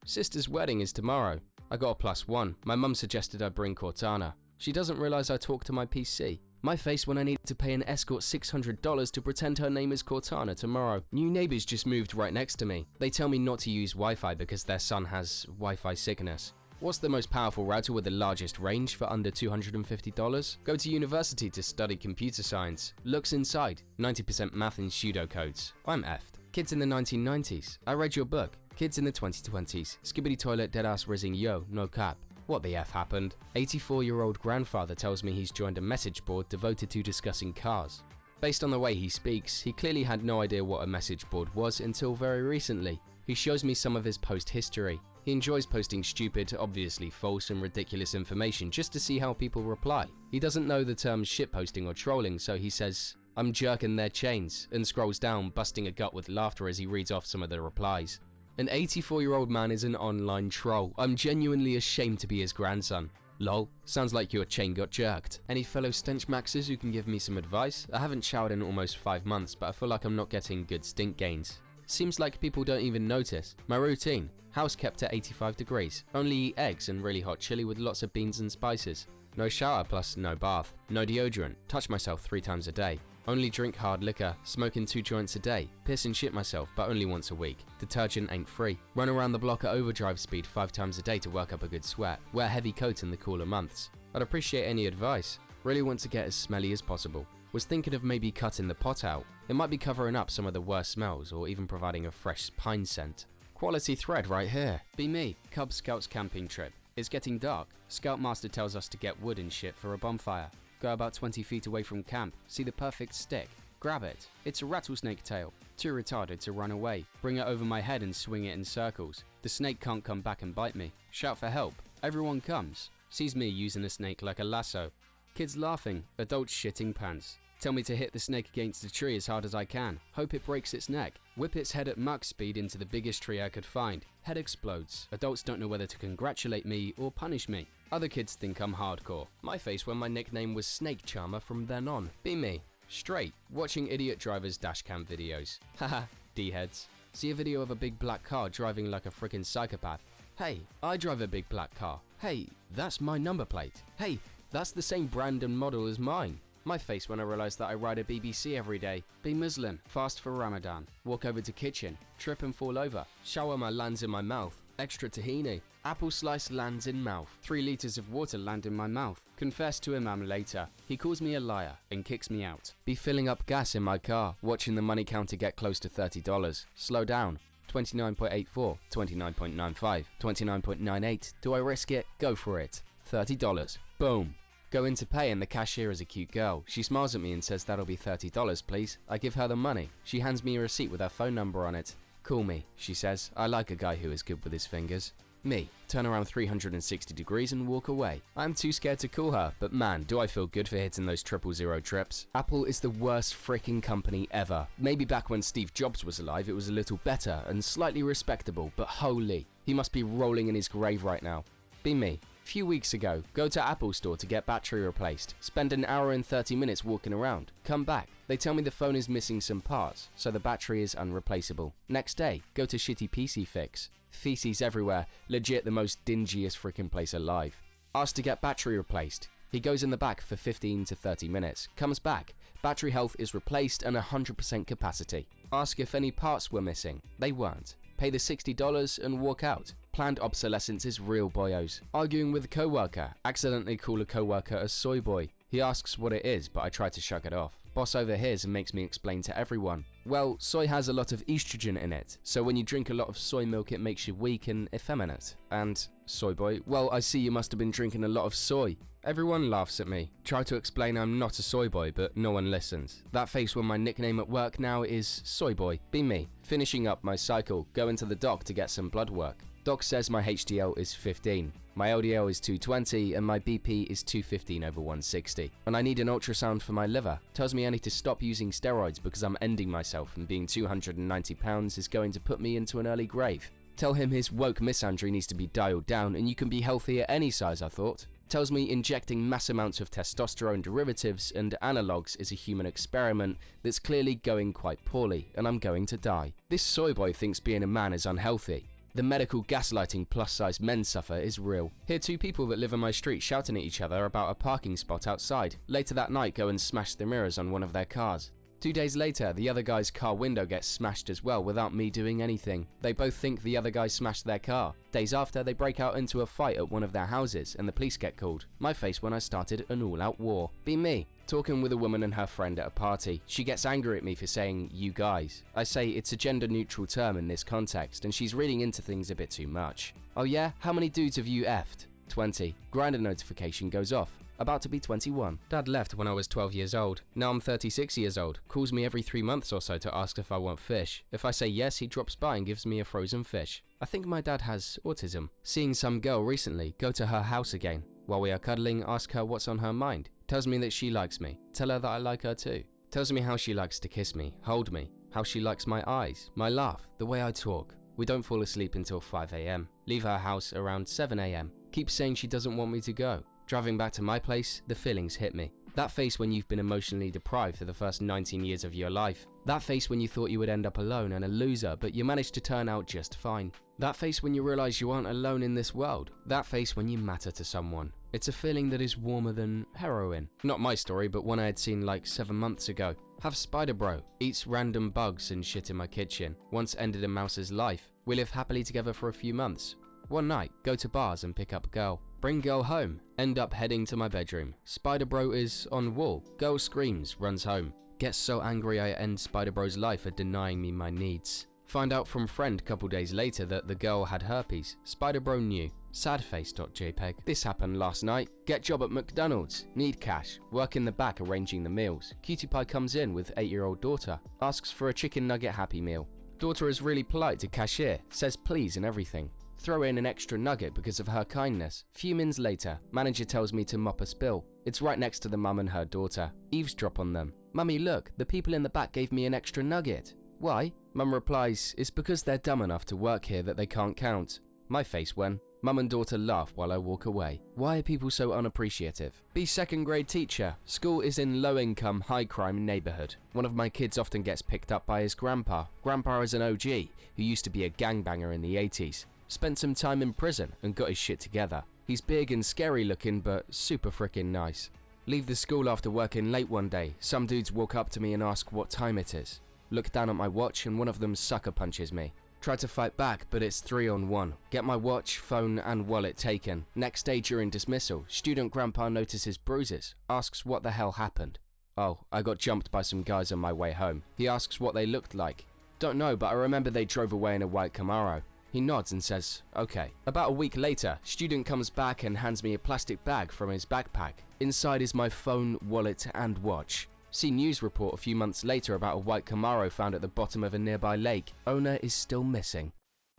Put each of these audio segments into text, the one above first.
Sister's wedding is tomorrow. I got a +1. My mum suggested I bring Cortana. She doesn't realize I talk to my PC. My face when I need to pay an escort $600 to pretend her name is Cortana tomorrow. New neighbors just moved right next to me. They tell me not to use Wi-Fi because their son has Wi-Fi sickness. What's the most powerful router with the largest range for under $250? Go to university to study computer science. Looks inside. 90% math and pseudocodes. I'm effed. Kids in the 1990s. I read your book. Kids in the 2020s. Skibbity toilet deadass rizzing yo, no cap. What the F happened? 84-year-old grandfather tells me he's joined a message board devoted to discussing cars. Based on the way he speaks, he clearly had no idea what a message board was until very recently. He shows me some of his post history. He enjoys posting stupid, obviously false and ridiculous information just to see how people reply. He doesn't know the terms shitposting or trolling, so he says, "I'm jerking their chains," and scrolls down, busting a gut with laughter as he reads off some of the replies. An 84-year-old man is an online troll. I'm genuinely ashamed to be his grandson. Lol, sounds like your chain got jerked. Any fellow stench maxers who can give me some advice? I haven't showered in almost 5 months, but I feel like I'm not getting good stink gains. Seems like people don't even notice. My routine: house kept at 85 degrees. Only eat eggs and really hot chili with lots of beans and spices. No shower plus no bath. No deodorant. Touch myself 3 times a day. Only drink hard liquor. Smoking 2 joints a day. Piss and shit myself, but only once a week. Detergent ain't free. Run around the block at overdrive speed 5 times a day to work up a good sweat. Wear heavy coats in the cooler months. I'd appreciate any advice. Really want to get as smelly as possible. Was thinking of maybe cutting the pot out. It might be covering up some of the worst smells or even providing a fresh pine scent. Quality thread right here. Be me. Cub Scouts camping trip. It's getting dark. Scoutmaster tells us to get wood and shit for a bonfire. Go about 20 feet away from camp. See the perfect stick. Grab it. It's a rattlesnake tail. Too retarded to run away. Bring it over my head and swing it in circles. The snake can't come back and bite me. Shout for help. Everyone comes. Sees me using a snake like a lasso. Kids laughing. Adults shitting pants. Tell me to hit the snake against the tree as hard as I can. Hope it breaks its neck. Whip its head at Mach speed into the biggest tree I could find. Head explodes. Adults don't know whether to congratulate me or punish me. Other kids think I'm hardcore. My face when my nickname was Snake Charmer from then on. Be me. Straight. Watching idiot drivers dashcam videos. Haha, D-heads. See a video of a big black car driving like a freaking psychopath. Hey, I drive a big black car. Hey, that's my number plate. Hey, that's the same brand and model as mine. My face when I realize that I ride a BBC every day. Be Muslim, fast for Ramadan. Walk over to kitchen, trip and fall over. Shawarma lands in my mouth. Extra tahini. Apple slice lands in mouth. 3 liters of water land in my mouth. Confess to Imam later. He calls me a liar and kicks me out. Be filling up gas in my car, watching the money counter get close to $30. Slow down. 29.84, 29.95, 29.98. Do I risk it? Go for it. $30. Boom. Go in to pay and the cashier is a cute girl. She smiles at me and says that'll be $30 please. I give her the money. She hands me a receipt with her phone number on it. Call me, she says. I like a guy who is good with his fingers. Me. Turn around 360 degrees and walk away. I'm too scared to call her, but man, do I feel good for hitting those 000 trips. Apple is the worst freaking company ever. Maybe back when Steve Jobs was alive it was a little better and slightly respectable, but holy, he must be rolling in his grave right now. Be me. Few weeks ago, go to Apple store to get battery replaced. Spend an hour and 30 minutes walking around. Come back. They tell me the phone is missing some parts, so the battery is unreplaceable. Next day, go to shitty PC fix. Feces everywhere. Legit the most dingiest freaking place alive. Asked to get battery replaced. He goes in the back for 15 to 30 minutes. Comes back. Battery health is replaced and 100% capacity. Ask if any parts were missing. They weren't. Pay the $60 and walk out. Planned obsolescence is real boyos. Arguing with a coworker. Accidentally call a coworker a soy boy. He asks what it is, but I try to shrug it off. Boss overhears and makes me explain to everyone. Well, soy has a lot of estrogen in it, so when you drink a lot of soy milk it makes you weak and effeminate. And, soy boy, well I see you must have been drinking a lot of soy. Everyone laughs at me. Try to explain I'm not a soy boy, but no one listens. That face when my nickname at work now is soy boy. Be me. Finishing up my cycle, go into the doc to get some blood work. Doc says my HDL is 15, my LDL is 220 and my BP is 215/160. And I need an ultrasound for my liver. Tells me I need to stop using steroids because I'm ending myself and being 290 pounds is going to put me into an early grave. Tell him his woke misandry needs to be dialed down and you can be healthy at any size, I thought. Tells me injecting mass amounts of testosterone derivatives and analogues is a human experiment that's clearly going quite poorly and I'm going to die. This soy boy thinks being a man is unhealthy. The medical gaslighting plus-size men suffer is real. Hear two people that live on my street shouting at each other about a parking spot outside. Later that night, go and smash the mirrors on one of their cars. 2 days later, the other guy's car window gets smashed as well without me doing anything. They both think the other guy smashed their car. Days after, they break out into a fight at one of their houses and the police get called. My face when I started an all-out war. Be me. Talking with a woman and her friend at a party. She gets angry at me for saying, "you guys." I say it's a gender-neutral term in this context and she's reading into things a bit too much. "Oh yeah? How many dudes have you effed?" 20. Grindr notification goes off. About to be 21. Dad left when I was 12 years old. Now I'm 36 years old. Calls me every 3 months or so to ask if I want fish. If I say yes, he drops by and gives me a frozen fish. I think my dad has autism. Seeing some girl recently, go to her house again. While we are cuddling, ask her what's on her mind. Tells me that she likes me. Tell her that I like her too. Tells me how she likes to kiss me, hold me, how she likes my eyes, my laugh, the way I talk. We don't fall asleep until 5 AM. Leave her house around 7 AM. Keeps saying she doesn't want me to go. Driving back to my place, the feelings hit me. That face when you've been emotionally deprived for the first 19 years of your life. That face when you thought you would end up alone and a loser, but you managed to turn out just fine. That face when you realize you aren't alone in this world. That face when you matter to someone. It's a feeling that is warmer than heroin. Not my story, but one I had seen like 7 months ago. Have spider bro. Eats random bugs and shit in my kitchen. Once ended a mouse's life. We live happily together for a few months. One night, go to bars and pick up girl. Bring girl home. End up heading to my bedroom. Spider bro is on wall. Girl screams, runs home. Gets so angry I end spider bro's life for denying me my needs. Find out from friend couple days later that the girl had herpes. Spider bro knew. Sadface.jpg. This happened last night. Get job at McDonald's. Need cash. Work in the back arranging the meals. Cutie pie comes in with 8-year-old daughter. Asks for a chicken nugget happy meal. Daughter is really polite to cashier. Says please and everything. Throw in an extra nugget because of her kindness. Few minutes later, manager tells me to mop a spill. It's right next to the mum and her daughter. Eavesdrop on them. Mummy, look, the people in the back gave me an extra nugget. Why? Mum replies, it's because they're dumb enough to work here that they can't count. My face when mum and daughter laugh while I walk away. Why are people so unappreciative? Be second grade teacher. School is in low income, high crime neighborhood. One of my kids often gets picked up by his grandpa. Grandpa is an OG who used to be a gangbanger in the 80s. Spent some time in prison and got his shit together. He's big and scary looking but super freaking nice. Leave the school after working late one day. Some dudes walk up to me and ask what time it is. Look down at my watch and one of them sucker punches me. Try to fight back but it's 3-on-1. Get my watch, phone and wallet taken. Next day during dismissal, student grandpa notices bruises. Asks what the hell happened. Oh, I got jumped by some guys on my way home. He asks what they looked like. Don't know, but I remember they drove away in a white Camaro. He nods and says, okay. About a week later, student comes back and hands me a plastic bag from his backpack. Inside is my phone, wallet and watch. See news report a few months later about a white Camaro found at the bottom of a nearby lake. Owner is still missing.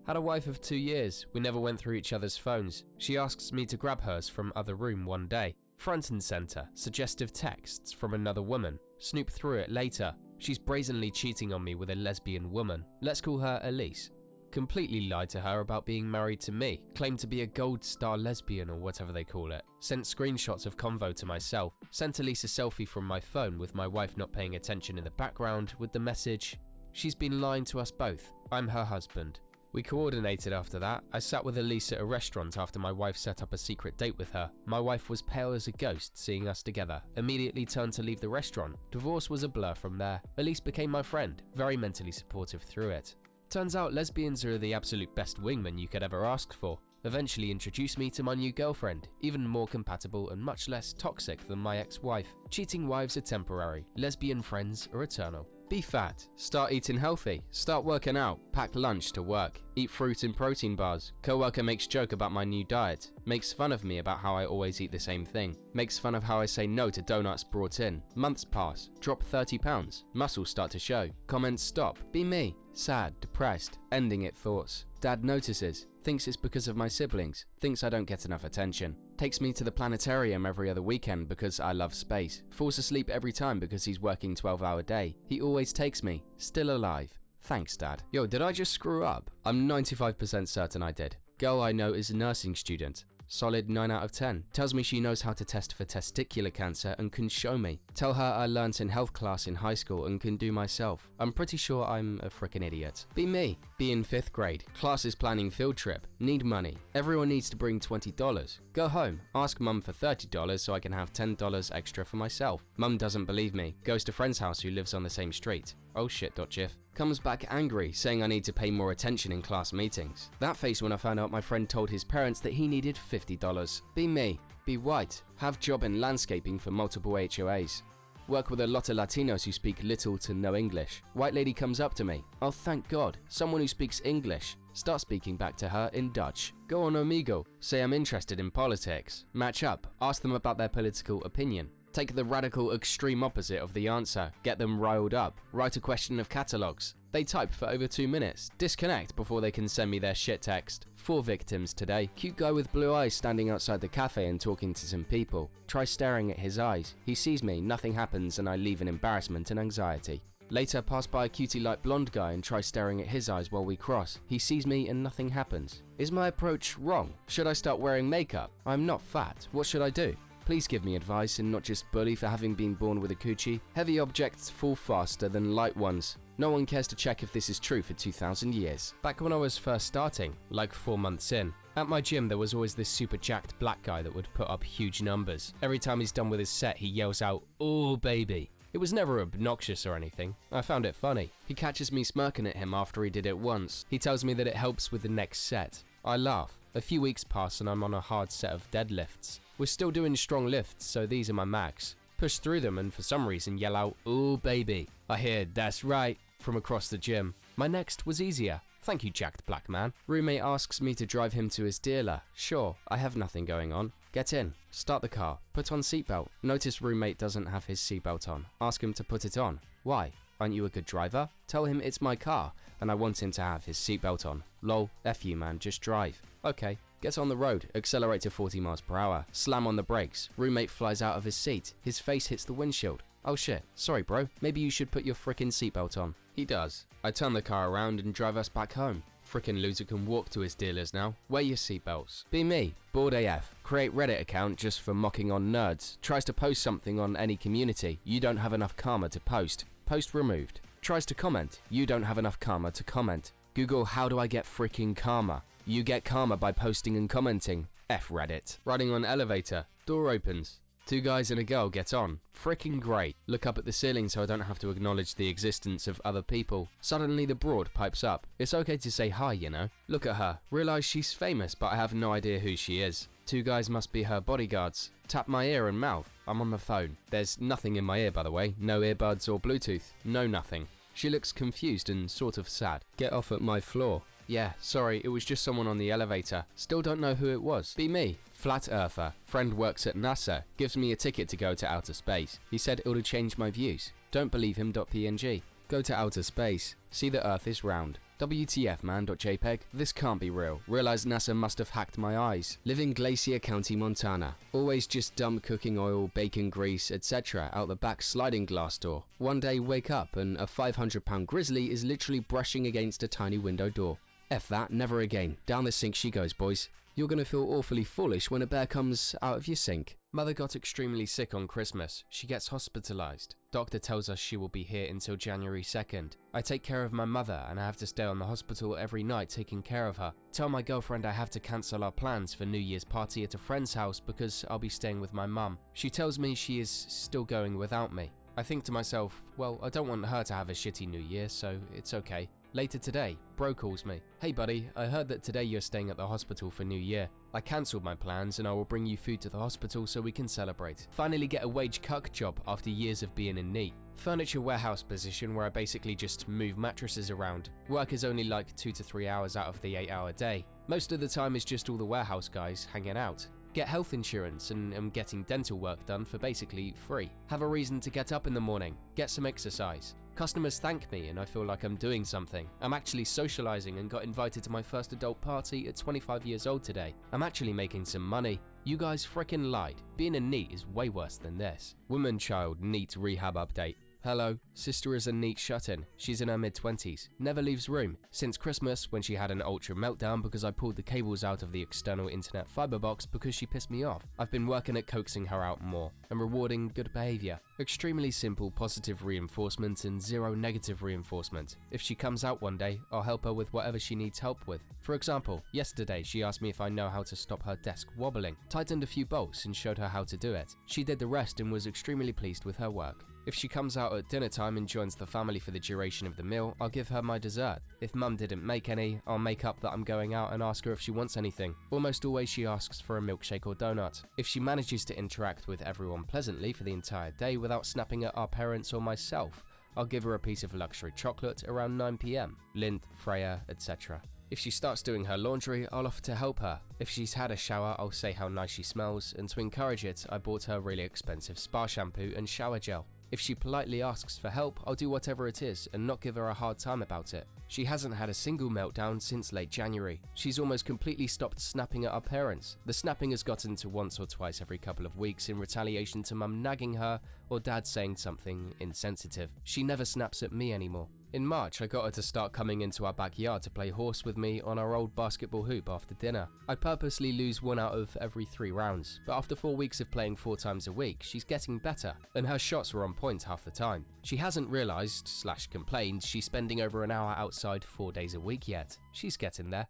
Had a wife of 2 years. We never went through each other's phones. She asks me to grab hers from other room one day. Front and center, suggestive texts from another woman. Snoop through it later. She's brazenly cheating on me with a lesbian woman. Let's call her Elise. Completely lied to her about being married to me, claimed to be a gold star lesbian or whatever they call it, sent screenshots of convo to myself, sent Elise a selfie from my phone with my wife not paying attention in the background with the message, she's been lying to us both, I'm her husband. We coordinated after that. I sat with Elise at a restaurant after my wife set up a secret date with her. My wife was pale as a ghost seeing us together, immediately turned to leave the restaurant. Divorce was a blur from there. Elise became my friend, very mentally supportive through it. Turns out lesbians are the absolute best wingmen you could ever ask for. Eventually introduced me to my new girlfriend, even more compatible and much less toxic than my ex-wife. Cheating wives are temporary, lesbian friends are eternal. Be fat, start eating healthy, start working out, pack lunch to work, eat fruit and protein bars. Coworker makes joke about my new diet, makes fun of me about how I always eat the same thing, makes fun of how I say no to donuts brought in. Months pass, drop 30 pounds, muscles start to show, comments stop, be me, sad, depressed, ending it thoughts. Dad notices, thinks it's because of my siblings, thinks I don't get enough attention. Takes me to the planetarium every other weekend because I love space. Falls asleep every time because he's working 12-hour day. He always takes me. Still alive. Thanks, Dad. Yo, did I just screw up? I'm 95% certain I did. Girl I know is a nursing student. Solid 9 out of 10. Tells me she knows how to test for testicular cancer and can show me. Tell her I learnt in health class in high school and can do myself. I'm pretty sure I'm a frickin' idiot. Be me. Be in 5th grade. Class is planning field trip. Need money. Everyone needs to bring $20. Go home. Ask mum for $30 so I can have $10 extra for myself. Mum doesn't believe me. Goes to friend's house who lives on the same street. Oh shit.gif. Comes back angry, saying I need to pay more attention in class meetings. That face when I found out my friend told his parents that he needed $50. Be me. Be white. Have job in landscaping for multiple HOAs. Work with a lot of Latinos who speak little to no English. White lady comes up to me. Oh, thank God. Someone who speaks English. Start speaking back to her in Dutch. Go on amigo. Say I'm interested in politics. Match up. Ask them about their political opinion. Take the radical extreme opposite of the answer. Get them riled up. Write a question of catalogs. They type for over 2 minutes. Disconnect before they can send me their shit text. 4 victims today. Cute guy with blue eyes standing outside the cafe and talking to some people. Try staring at his eyes. He sees me, nothing happens, and I leave in embarrassment and anxiety. Later, pass by a cutie light blonde guy and try staring at his eyes while we cross. He sees me and nothing happens. Is my approach wrong? Should I start wearing makeup? I'm not fat. What should I do? Please give me advice and not just bully for having been born with a coochie. Heavy objects fall faster than light ones. No one cares to check if this is true for 2,000 years. Back when I was first starting, like 4 months in, at my gym there was always this super jacked black guy that would put up huge numbers. Every time he's done with his set, he yells out, "Oh baby." It was never obnoxious or anything. I found it funny. He catches me smirking at him after he did it once. He tells me that it helps with the next set. I laugh. A few weeks pass and I'm on a hard set of deadlifts. We're still doing strong lifts, so these are my max. Push through them and for some reason yell out, "Ooh baby." I hear, "That's right," from across the gym. My next was easier. Thank you, jacked black man. Roommate asks me to drive him to his dealer. Sure, I have nothing going on. Get in. Start the car. Put on seatbelt. Notice roommate doesn't have his seatbelt on. Ask him to put it on. Why? Aren't you a good driver? Tell him it's my car and I want him to have his seatbelt on. Lol, F you man, just drive. Okay. Get on the road, accelerate to 40 miles per hour, slam on the brakes, roommate flies out of his seat, his face hits the windshield. Oh shit, sorry bro, maybe you should put your frickin' seatbelt on. He does. I turn the car around and drive us back home. Frickin' loser can walk to his dealers now. Wear your seatbelts. Be me, bored AF. Create Reddit account just for mocking on nerds. Tries to post something on any community. You don't have enough karma to post. Post removed. Tries to comment. You don't have enough karma to comment. Google how do I get frickin' karma. You get karma by posting and commenting. F Reddit. Riding on elevator. Door opens. 2 guys and a girl get on. Frickin' great. Look up at the ceiling so I don't have to acknowledge the existence of other people. Suddenly the broad pipes up. It's okay to say hi, you know. Look at her. Realize she's famous, but I have no idea who she is. 2 guys must be her bodyguards. Tap my ear and mouth. I'm on the phone. There's nothing in my ear, by the way. No earbuds or Bluetooth. No nothing. She looks confused and sort of sad. Get off at my floor. Yeah, sorry, it was just someone on the elevator. Still don't know who it was. Be me. Flat earther. Friend works at NASA. Gives me a ticket to go to outer space. He said it'll change my views. Don't believe him. .png. Go to outer space. See the earth is round. WTF man. .jpg. This can't be real. Realize NASA must have hacked my eyes. Live in Glacier County, Montana. Always just dump cooking oil, bacon grease, etc. out the back sliding glass door. One day wake up and a 500-pound grizzly is literally brushing against a tiny window door. F that, never again. Down the sink she goes, boys. You're gonna feel awfully foolish when a bear comes out of your sink. Mother got extremely sick on Christmas. She gets hospitalized. Doctor tells us she will be here until January 2nd. I take care of my mother and I have to stay on the hospital every night taking care of her. Tell my girlfriend I have to cancel our plans for New Year's party at a friend's house because I'll be staying with my mum. She tells me she is still going without me. I think to myself, well, I don't want her to have a shitty New Year, so it's okay. Later today, bro calls me. Hey buddy, I heard that today you're staying at the hospital for New Year. I cancelled my plans and I will bring you food to the hospital so we can celebrate. Finally get a wage cuck job after years of being in need. Furniture warehouse position where I basically just move mattresses around. Work is only like 2 to 3 hours out of the 8-hour day. Most of the time is just all the warehouse guys hanging out. Get health insurance and am getting dental work done for basically free. Have a reason to get up in the morning. Get some exercise. Customers thank me and I feel like I'm doing something. I'm actually socializing and got invited to my first adult party at 25 years old today. I'm actually making some money. You guys frickin' lied. Being a NEET is way worse than this. Woman child NEET rehab update. Hello, sister is a neat shut-in. She's in her mid-20s, never leaves room. Since Christmas, when she had an ultra meltdown because I pulled the cables out of the external internet fiber box because she pissed me off, I've been working at coaxing her out more and rewarding good behavior. Extremely simple positive reinforcement and zero negative reinforcement. If she comes out one day, I'll help her with whatever she needs help with. For example, yesterday she asked me if I know how to stop her desk wobbling, tightened a few bolts and showed her how to do it. She did the rest and was extremely pleased with her work. If she comes out at dinner time and joins the family for the duration of the meal, I'll give her my dessert. If mum didn't make any, I'll make up that I'm going out and ask her if she wants anything. Almost always she asks for a milkshake or donut. If she manages to interact with everyone pleasantly for the entire day without snapping at our parents or myself, I'll give her a piece of luxury chocolate around 9 PM, Lindt, Freya, etc. If she starts doing her laundry, I'll offer to help her. If she's had a shower, I'll say how nice she smells, and to encourage it, I bought her really expensive spa shampoo and shower gel. If she politely asks for help, I'll do whatever it is and not give her a hard time about it. She hasn't had a single meltdown since late January. She's almost completely stopped snapping at our parents. The snapping has gotten to once or twice every couple of weeks in retaliation to mum nagging her or dad saying something insensitive. She never snaps at me anymore. In March, I got her to start coming into our backyard to play horse with me on our old basketball hoop after dinner. I purposely lose 1 out of every 3 rounds, but after 4 weeks of playing 4 times a week, she's getting better, and her shots were on point half the time. She hasn't realised/complained she's spending over an hour outside 4 days a week yet. She's getting there.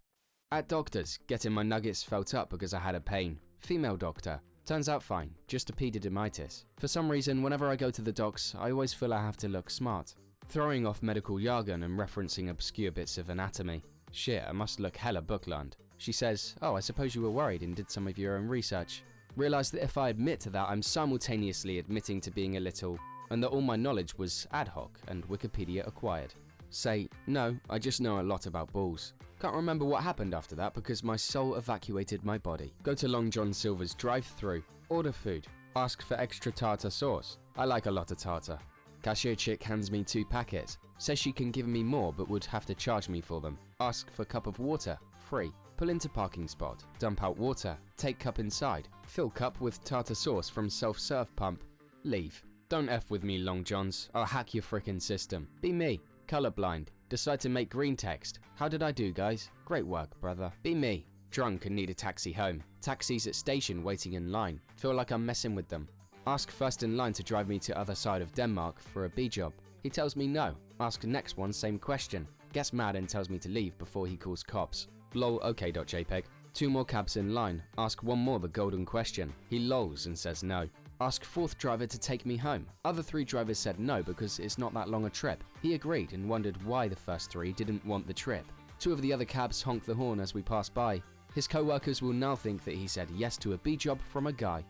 At doctors, getting my nuggets felt up because I had a pain. Female doctor. Turns out fine, just epididymitis. For some reason, whenever I go to the docs, I always feel I have to look smart. Throwing off medical jargon and referencing obscure bits of anatomy. Shit, I must look hella booklearned. She says, oh, I suppose you were worried and did some of your own research. Realised that if I admit to that, I'm simultaneously admitting to being a little, and that all my knowledge was ad hoc and Wikipedia acquired. Say, no, I just know a lot about balls. Can't remember what happened after that because my soul evacuated my body. Go to Long John Silver's drive-thru, order food, ask for extra tartar sauce. I like a lot of tartar. Cashier chick hands me 2 packets, says she can give me more but would have to charge me for them. Ask for cup of water, free. Pull into parking spot, dump out water, take cup inside, fill cup with tartar sauce from self-serve pump, leave. Don't F with me, Long Johns, I'll hack your frickin' system. Be me, colorblind, decide to make Greentext. How did I do, guys? Great work, brother. Be me, drunk and need a taxi home. Taxis at station waiting in line, feel like I'm messing with them. Ask first in line to drive me to other side of Denmark for a B job. He tells me no. Ask next one, same question. Gets mad and tells me to leave before he calls cops. Lol, okay.jpg. 2 more cabs in line. Ask one more the golden question. He lols and says no. Ask 4th driver to take me home. Other 3 drivers said no because it's not that long a trip. He agreed and wondered why the first 3 didn't want the trip. 2 of the other cabs honk the horn as we pass by. His co-workers will now think that he said yes to a B job from a guy.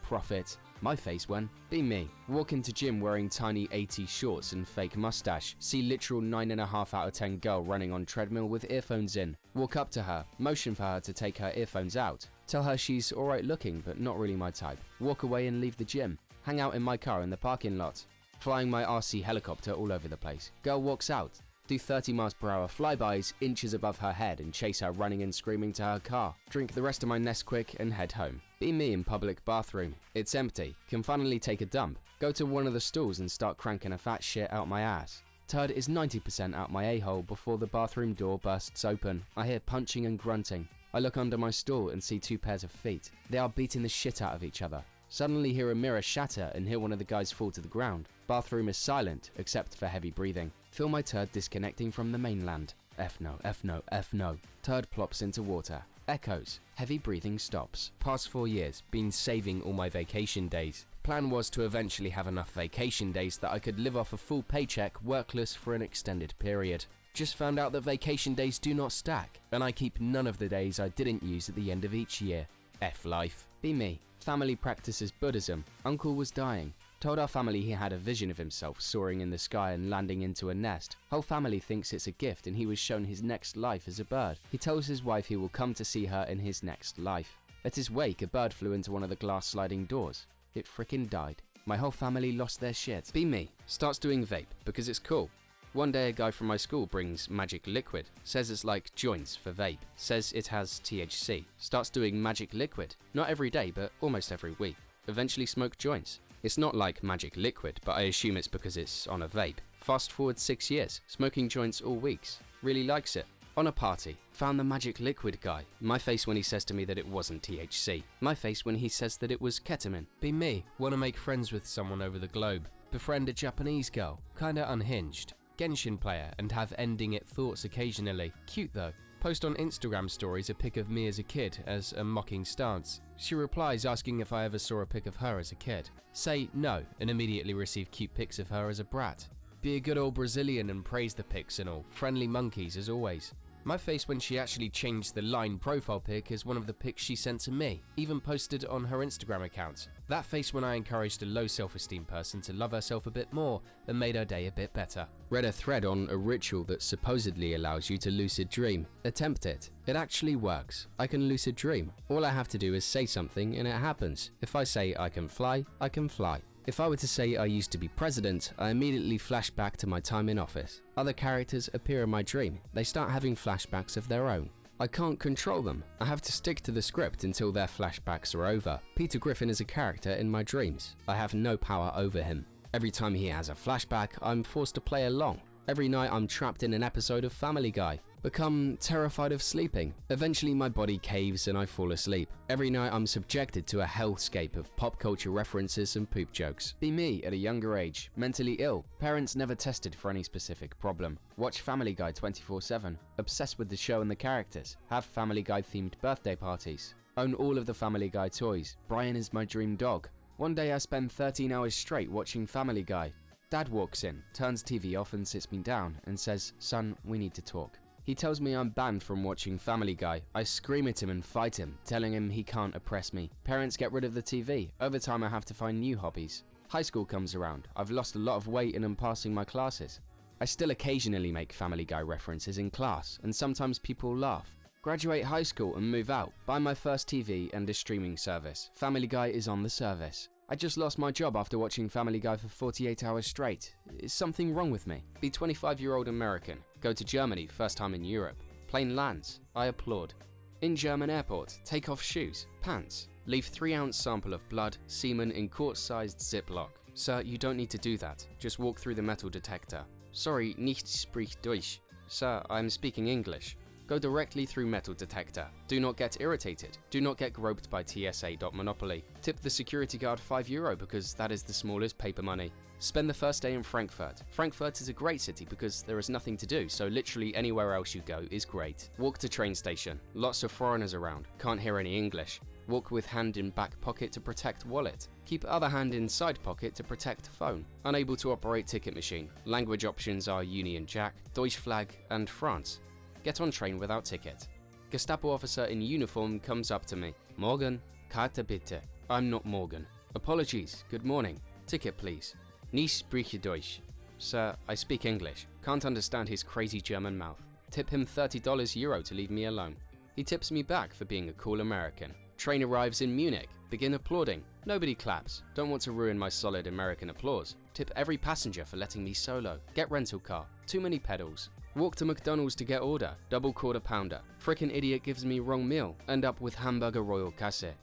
Profit. My face when, be me. Walk into gym wearing tiny 80s shorts and fake mustache. See literal 9.5 out of 10 girl running on treadmill with earphones in. Walk up to her, motion for her to take her earphones out. Tell her she's alright looking but not really my type. Walk away and leave the gym. Hang out in my car in the parking lot. Flying my RC helicopter all over the place. Girl walks out. Do 30 miles per hour flybys inches above her head and chase her running and screaming to her car. Drink the rest of my Nesquik and head home. Be me in public bathroom. It's empty. Can finally take a dump. Go to one of the stalls and start cranking a fat shit out my ass. Turd is 90% out my a-hole before the bathroom door bursts open. I hear punching and grunting. I look under my stall and see 2 pairs of feet. They are beating the shit out of each other. Suddenly hear a mirror shatter and hear one of the guys fall to the ground. Bathroom is silent, except for heavy breathing. Feel my turd disconnecting from the mainland. F no, F no, F no. Turd plops into water. Echoes. Heavy breathing stops. Past 4 years, been saving all my vacation days. Plan was to eventually have enough vacation days that I could live off a full paycheck workless for an extended period. Just found out that vacation days do not stack, and I keep none of the days I didn't use at the end of each year. F life. Be me. Family practices Buddhism. Uncle was dying. Told our family he had a vision of himself soaring in the sky and landing into a nest. Whole family thinks it's a gift and he was shown his next life as a bird. He tells his wife he will come to see her in his next life. At his wake, a bird flew into one of the glass sliding doors. It frickin' died. My whole family lost their shit. Be me. Starts doing vape because it's cool. One day a guy from my school brings magic liquid, says it's like joints for vape, says it has THC, starts doing magic liquid, not every day but almost every week, eventually smoke joints. It's not like magic liquid, but I assume it's because it's on a vape. Fast forward 6 years, smoking joints all weeks. Really likes it. On a party, found the magic liquid guy. My face when he says to me that it wasn't THC. My face when he says that it was ketamine. Be me, wanna make friends with someone over the globe. Befriend a Japanese girl, kinda unhinged. Genshin player and have ending it thoughts occasionally. Cute though. Post on Instagram stories a pic of me as a kid as a mocking stance. She replies asking if I ever saw a pic of her as a kid. Say no and immediately receive cute pics of her as a brat. Be a good old Brazilian and praise the pics and all. Friendly monkeys as always. My face when she actually changed the line profile pic is one of the pics she sent to me, even posted on her Instagram account. That face when I encouraged a low self-esteem person to love herself a bit more and made her day a bit better. Read a thread on a ritual that supposedly allows you to lucid dream. Attempt it. It actually works. I can lucid dream. All I have to do is say something and it happens. If I say I can fly, I can fly. If I were to say I used to be president, I immediately flash back to my time in office. Other characters appear in my dream. They start having flashbacks of their own. I can't control them. I have to stick to the script until their flashbacks are over. Peter Griffin is a character in my dreams. I have no power over him. Every time he has a flashback, I'm forced to play along. Every night I'm trapped in an episode of Family Guy. Become terrified of sleeping. Eventually my body caves and I fall asleep. Every night I'm subjected to a hellscape of pop culture references and poop jokes. Be me at a younger age. Mentally ill. Parents never tested for any specific problem. Watch Family Guy 24/7. Obsessed with the show and the characters. Have Family Guy themed birthday parties. Own all of the Family Guy toys. Brian is my dream dog. One day I spend 13 hours straight watching Family Guy. Dad walks in, turns TV off and sits me down and says, "Son, we need to talk." He tells me I'm banned from watching Family Guy. I scream at him and fight him, telling him he can't oppress me. Parents get rid of the TV. Over time I have to find new hobbies. High school comes around. I've lost a lot of weight and am passing my classes. I still occasionally make Family Guy references in class, and sometimes people laugh. Graduate high school and move out. Buy my first TV and a streaming service. Family Guy is on the service. I just lost my job after watching Family Guy for 48 hours straight. Is something wrong with me? Be 25-year-old American. Go to Germany, first time in Europe. Plane lands. I applaud. In German airport, take off shoes, pants. Leave 3-ounce sample of blood, semen in quart-sized Ziploc. Sir, you don't need to do that. Just walk through the metal detector. Sorry, nicht spricht Deutsch. Sir, I'm speaking English. Go directly through metal detector. Do not get irritated. Do not get groped by TSA.Monopoly. Tip the security guard €5 because that is the smallest paper money. Spend the first day in Frankfurt. Frankfurt is a great city because there is nothing to do, so literally anywhere else you go is great. Walk to train station. Lots of foreigners around. Can't hear any English. Walk with hand in back pocket to protect wallet. Keep other hand in side pocket to protect phone. Unable to operate ticket machine. Language options are Union Jack, Deutsch flag, and France. Get on train without ticket. Gestapo officer in uniform comes up to me. Morgen, Karte bitte. I'm not Morgan. Apologies, good morning. Ticket please. Nie spreche Deutsch. Sir, I speak English. Can't understand his crazy German mouth. Tip him $30 to leave me alone. He tips me back for being a cool American. Train arrives in Munich. Begin applauding. Nobody claps. Don't want to ruin my solid American applause. Tip every passenger for letting me solo. Get rental car. Too many pedals. Walk to McDonald's to get order. Double quarter pounder. Frickin' idiot gives me wrong meal. End up with hamburger royal casse.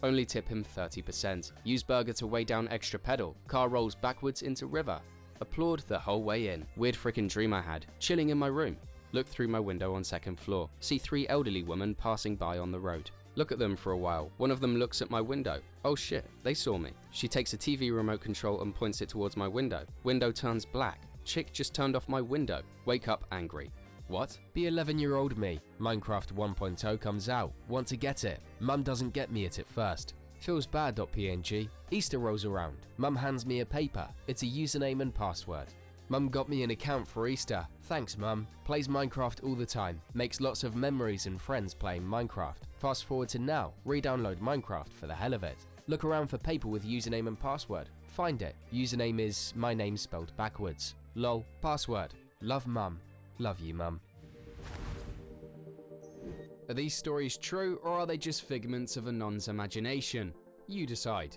Only tip him 30%. Use burger to weigh down extra pedal. Car rolls backwards into river. Applaud the whole way in. Weird frickin' dream I had. Chilling in my room. Look through my window on second floor. See 3 elderly women passing by on the road. Look at them for a while. One of them looks at my window. Oh shit, they saw me. She takes a TV remote control and points it towards my window. Window turns black. Chick just turned off my window. Wake up angry. What? Be 11-year-old me. Minecraft 1.0 comes out. Want to get it. Mum doesn't get me it at first. Feels bad.png. Easter rolls around. Mum hands me a paper. It's a username and password. Mum got me an account for Easter. Thanks, Mum. Plays Minecraft all the time. Makes lots of memories and friends playing Minecraft. Fast forward to now. Re-download Minecraft for the hell of it. Look around for paper with username and password. Find it. Username is my name spelled backwards. Lol. Password. Love Mum. Love you, Mum. Are these stories true or are they just figments of a non's imagination? You decide.